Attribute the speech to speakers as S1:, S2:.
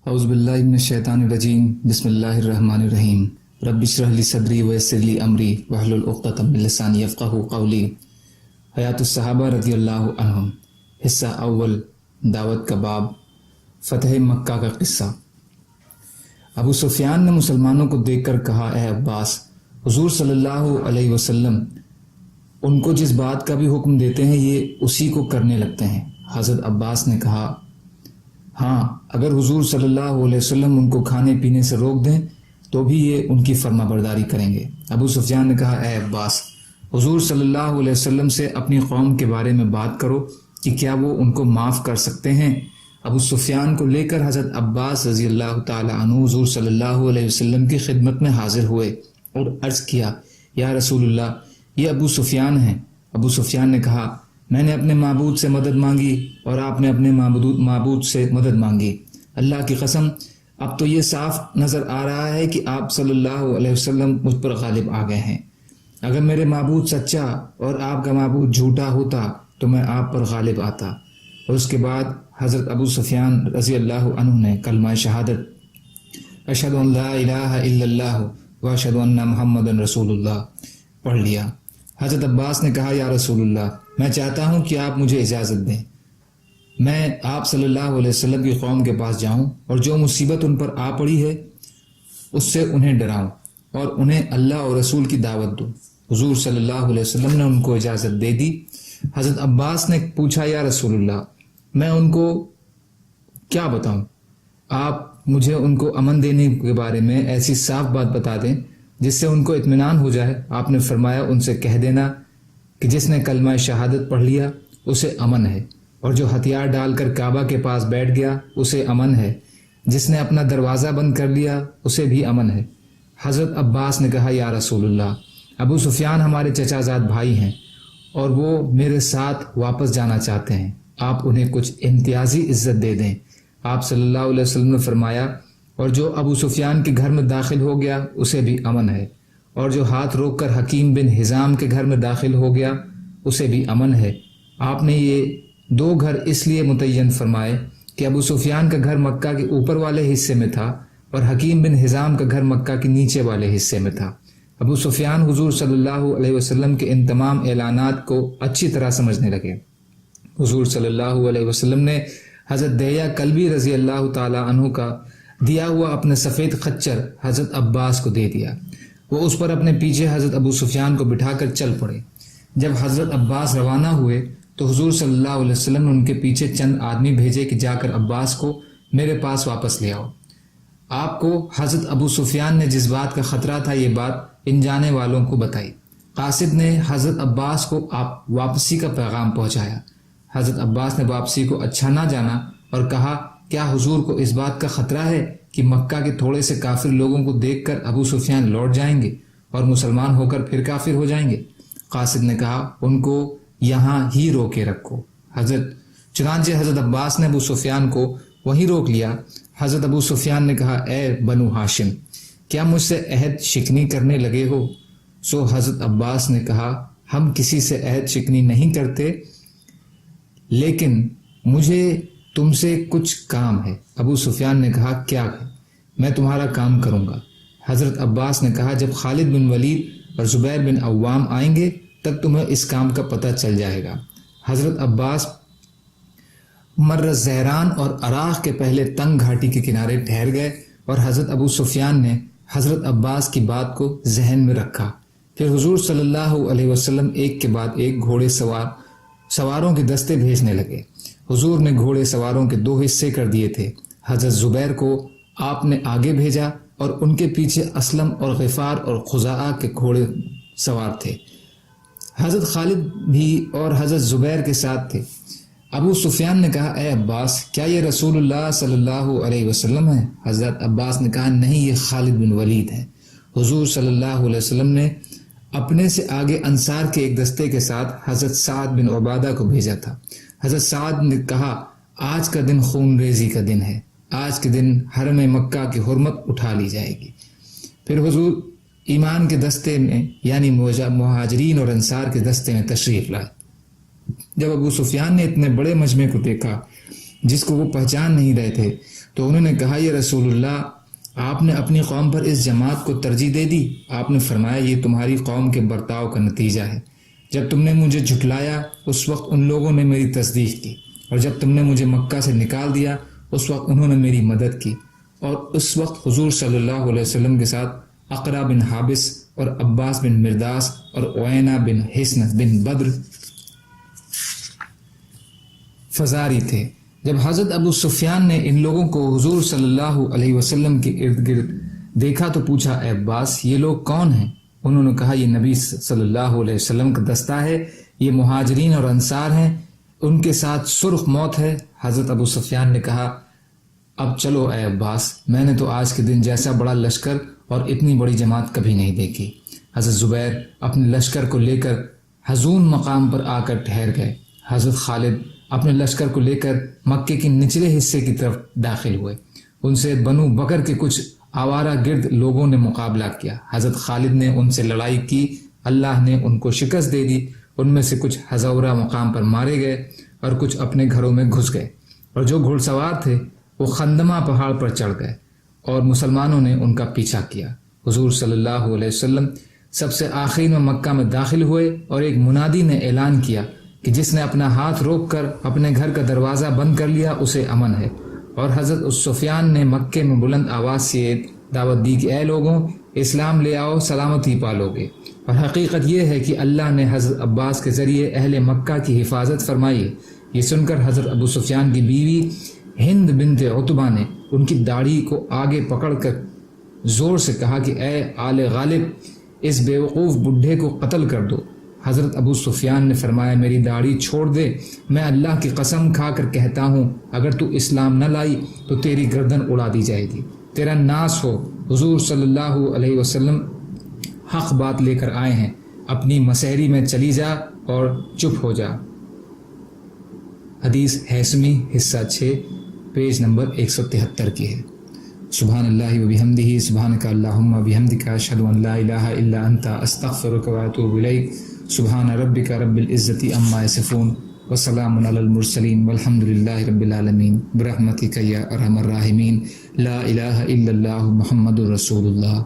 S1: اعوذ باللہ من الشیطان الرجیم بسم اللہ الرحمن الرحیم رب اشرح لی صدری ویسر لی امری واحلل عقدۃ من لسانی یفقہوا قولی۔ حیات الصحابہ رضی اللہ عنہم، حصہ اول، دعوت کا باب، فتح مکہ کا قصہ۔ ابو سفیان نے مسلمانوں کو دیکھ کر کہا، اے عباس، حضور صلی اللہ علیہ وسلم ان کو جس بات کا بھی حکم دیتے ہیں یہ اسی کو کرنے لگتے ہیں۔ حضرت عباس نے کہا، ہاں، اگر حضور صلی اللہ علیہ وسلم ان کو کھانے پینے سے روک دیں تو بھی یہ ان کی فرما برداری کریں گے۔ ابو سفیان نے کہا، اے عباس، حضور صلی اللہ علیہ وسلم سے اپنی قوم کے بارے میں بات کرو کہ کیا وہ ان کو معاف کر سکتے ہیں۔ ابو سفیان کو لے کر حضرت عباس رضی اللہ تعالی عنہ حضور صلی اللہ علیہ وسلم کی خدمت میں حاضر ہوئے اور عرض کیا، یا رسول اللہ، یہ ابو سفیان ہیں۔ ابو سفیان نے کہا، میں نے اپنے معبود سے مدد مانگی اور آپ نے اپنے معبود سے مدد مانگی۔ اللہ کی قسم، اب تو یہ صاف نظر آ رہا ہے کہ آپ صلی اللہ علیہ وسلم مجھ پر غالب آ گئے ہیں۔ اگر میرے معبود سچا اور آپ کا معبود جھوٹا ہوتا تو میں آپ پر غالب آتا۔ اور اس کے بعد حضرت ابو سفیان رضی اللہ عنہ نے کلمہ شہادت اشہد ان لا الہ الا اللہ و اشہد ان محمد رسول اللہ پڑھ لیا۔ حضرت عباس نے کہا، یا رسول اللہ، میں چاہتا ہوں کہ آپ مجھے اجازت دیں، میں آپ صلی اللہ علیہ وسلم کی قوم کے پاس جاؤں اور جو مصیبت ان پر آ پڑی ہے اس سے انہیں ڈراؤں اور انہیں اللہ اور رسول کی دعوت دوں۔ حضور صلی اللہ علیہ وسلم نے ان کو اجازت دے دی۔ حضرت عباس نے پوچھا، یا رسول اللہ، میں ان کو کیا بتاؤں؟ آپ مجھے ان کو امن دینے کے بارے میں ایسی صاف بات بتا دیں جس سے ان کو اطمینان ہو جائے۔ آپ نے فرمایا، ان سے کہہ دینا کہ جس نے کلمہ شہادت پڑھ لیا اسے امن ہے، اور جو ہتھیار ڈال کر کعبہ کے پاس بیٹھ گیا اسے امن ہے، جس نے اپنا دروازہ بند کر لیا اسے بھی امن ہے۔ حضرت عباس نے کہا، یا رسول اللہ، ابو سفیان ہمارے چچا زاد بھائی ہیں اور وہ میرے ساتھ واپس جانا چاہتے ہیں، آپ انہیں کچھ امتیازی عزت دے دیں۔ آپ صلی اللہ علیہ وسلم نے فرمایا، اور جو ابو سفیان کے گھر میں داخل ہو گیا اسے بھی امن ہے، اور جو ہاتھ روک کر حکیم بن حزام کے گھر میں داخل ہو گیا اسے بھی امن ہے۔ آپ نے یہ دو گھر اس لیے متعین فرمائے کہ ابو سفیان کا گھر مکہ کے اوپر والے حصے میں تھا اور حکیم بن حزام کا گھر مکہ کے نیچے والے حصے میں تھا۔ ابو سفیان حضور صلی اللہ علیہ وسلم کے ان تمام اعلانات کو اچھی طرح سمجھنے لگے۔ حضور صلی اللہ علیہ وسلم نے حضرت دہیہ کلبی رضی اللہ تعالی عنہ کا دیا ہوا اپنے سفید خچر حضرت عباس کو دے دیا۔ وہ اس پر اپنے پیچھے حضرت ابو سفیان کو بٹھا کر چل پڑے۔ جب حضرت عباس روانہ ہوئے تو حضور صلی اللہ علیہ وسلم نے ان کے پیچھے چند آدمی بھیجے کہ جا کر عباس کو میرے پاس واپس لے آؤ۔ آپ کو حضرت ابو سفیان نے جس بات کا خطرہ تھا یہ بات ان جانے والوں کو بتائی۔ قاصد نے حضرت عباس کو واپسی کا پیغام پہنچایا۔ حضرت عباس نے واپسی کو اچھا نہ جانا اور کہا، کیا حضور کو اس بات کا خطرہ ہے کہ مکہ کے تھوڑے سے کافر لوگوں کو دیکھ کر ابو سفیان لوٹ جائیں گے اور مسلمان ہو کر پھر کافر ہو جائیں گے؟ قاصد نے کہا، ان کو یہاں ہی روکے رکھو۔ چنانچہ حضرت عباس نے ابو سفیان کو وہیں روک لیا۔ حضرت ابو سفیان نے کہا، اے بنو ہاشم، کیا مجھ سے عہد شکنی کرنے لگے ہو؟ سو حضرت عباس نے کہا، ہم کسی سے عہد شکنی نہیں کرتے، لیکن مجھے تم سے کچھ کام ہے۔ ابو سفیان نے کہا، کیا ہے؟ میں تمہارا کام کروں گا۔ حضرت عباس نے کہا، جب خالد بن ولید اور زبیر بن عوام آئیں گے تب تمہیں اس کام کا پتہ چل جائے گا۔ حضرت عباس مر زہران اور عراق کے پہلے تنگ گھاٹی کے کنارے ٹھہر گئے اور حضرت ابو سفیان نے حضرت عباس کی بات کو ذہن میں رکھا۔ پھر حضور صلی اللہ علیہ وسلم ایک کے بعد ایک گھوڑے سواروں کے دستے بھیجنے لگے۔ حضور نے گھوڑے سواروں کے دو حصے کر دیے تھے۔ حضرت زبیر کو آپ نے آگے بھیجا اور ان کے پیچھے اسلم اور غفار اور خزاعہ کے گھوڑے سوار تھے۔ حضرت خالد بھی اور حضرت زبیر کے ساتھ تھے۔ ابو سفیان نے کہا، اے عباس، کیا یہ رسول اللہ صلی اللہ علیہ وسلم ہے؟ حضرت عباس نے کہا، نہیں، یہ خالد بن ولید ہے۔ حضور صلی اللہ علیہ وسلم نے اپنے سے آگے انصار کے ایک دستے کے ساتھ حضرت سعد بن عبادہ کو بھیجا تھا۔ حضرت سعد نے کہا، آج کا دن خون ریزی کا دن ہے، آج کے دن حرم مکہ کی حرمت اٹھا لی جائے گی۔ پھر حضور ایمان کے دستے میں یعنی مہاجرین اور انصار کے دستے میں تشریف لائے۔ جب ابو سفیان نے اتنے بڑے مجمع کو دیکھا جس کو وہ پہچان نہیں رہے تھے تو انہوں نے کہا یا رسول اللہ آپ نے اپنی قوم پر اس جماعت کو ترجیح دے دی؟ آپ نے فرمایا یہ تمہاری قوم کے برتاؤ کا نتیجہ ہے۔ جب تم نے مجھے جھٹلایا اس وقت ان لوگوں نے میری تصدیق کی، اور جب تم نے مجھے مکہ سے نکال دیا اس وقت انہوں نے میری مدد کی۔ اور اس وقت حضور صلی اللہ علیہ وسلم کے ساتھ اقرا بن حابس اور عباس بن مرداس اور عینہ بن حسن بن بدر فزاری تھے۔ جب حضرت ابو سفیان نے ان لوگوں کو حضور صلی اللہ علیہ وسلم کے ارد گرد دیکھا تو پوچھا اے عباس یہ لوگ کون ہیں؟ انہوں نے کہا یہ نبی صلی اللہ علیہ وسلم کا دستہ ہے، یہ مہاجرین اور انصار ہیں، ان کے ساتھ سرخ موت ہے۔ حضرت ابو سفیان نے کہا اب چلو اے عباس، میں نے تو آج کے دن جیسا بڑا لشکر اور اتنی بڑی جماعت کبھی نہیں دیکھی۔ حضرت زبیر اپنے لشکر کو لے کر حزون مقام پر آ کر ٹھہر گئے۔ حضرت خالد اپنے لشکر کو لے کر مکے کے نچلے حصے کی طرف داخل ہوئے۔ ان سے بنو بکر کے کچھ آوارہ گرد لوگوں نے مقابلہ کیا۔ حضرت خالد نے ان سے لڑائی کی، اللہ نے ان کو شکست دے دی۔ ان میں سے کچھ ہزورہ مقام پر مارے گئے اور کچھ اپنے گھروں میں گھس گئے، اور جو گھڑ سوار تھے وہ خندمہ پہاڑ پر چڑھ گئے اور مسلمانوں نے ان کا پیچھا کیا۔ حضور صلی اللہ علیہ وسلم سب سے آخری میں مکہ میں داخل ہوئے اور ایک منادی نے اعلان کیا کہ جس نے اپنا ہاتھ روک کر اپنے گھر کا دروازہ بند کر لیا اسے امن ہے۔ اور حضرت سفیان نے مکے میں بلند آواز سے دعوت دی کہ اے لوگوں اسلام لے آؤ، سلامتی پالو گے۔ اور حقیقت یہ ہے کہ اللہ نے حضرت عباس کے ذریعے اہل مکہ کی حفاظت فرمائی۔ یہ سن کر حضرت ابو سفیان کی بیوی ہند بنت عتبہ نے ان کی داڑھی کو آگے پکڑ کر زور سے کہا کہ اے آل غالب اس بیوقوف بڈھے کو قتل کر دو۔ حضرت ابو سفیان نے فرمایا میری داڑھی چھوڑ دے، میں اللہ کی قسم کھا کر کہتا ہوں اگر تو اسلام نہ لائی تو تیری گردن اڑا دی جائے گی، تیرا ناس ہو۔ حضور صلی اللہ علیہ وسلم حق بات لے کر آئے ہیں، اپنی مسحری میں چلی جا اور چپ ہو جا۔ حدیث ہیثمی حصہ 6 پیج نمبر 173 کی ہے۔ سبحان اللہ و بحمدہ، سبحانک اللہم و بحمدک، اشہد ان لا الہ الا انت، استغفرک و اتوب الیک۔ سبحان ربک رب العزت عما یصفون وسلام علی المرسلین والحمد للہ رب العالمین برحمتک یا ارحم الراحمین۔ لا الہ الا اللہ محمد رسول اللہ۔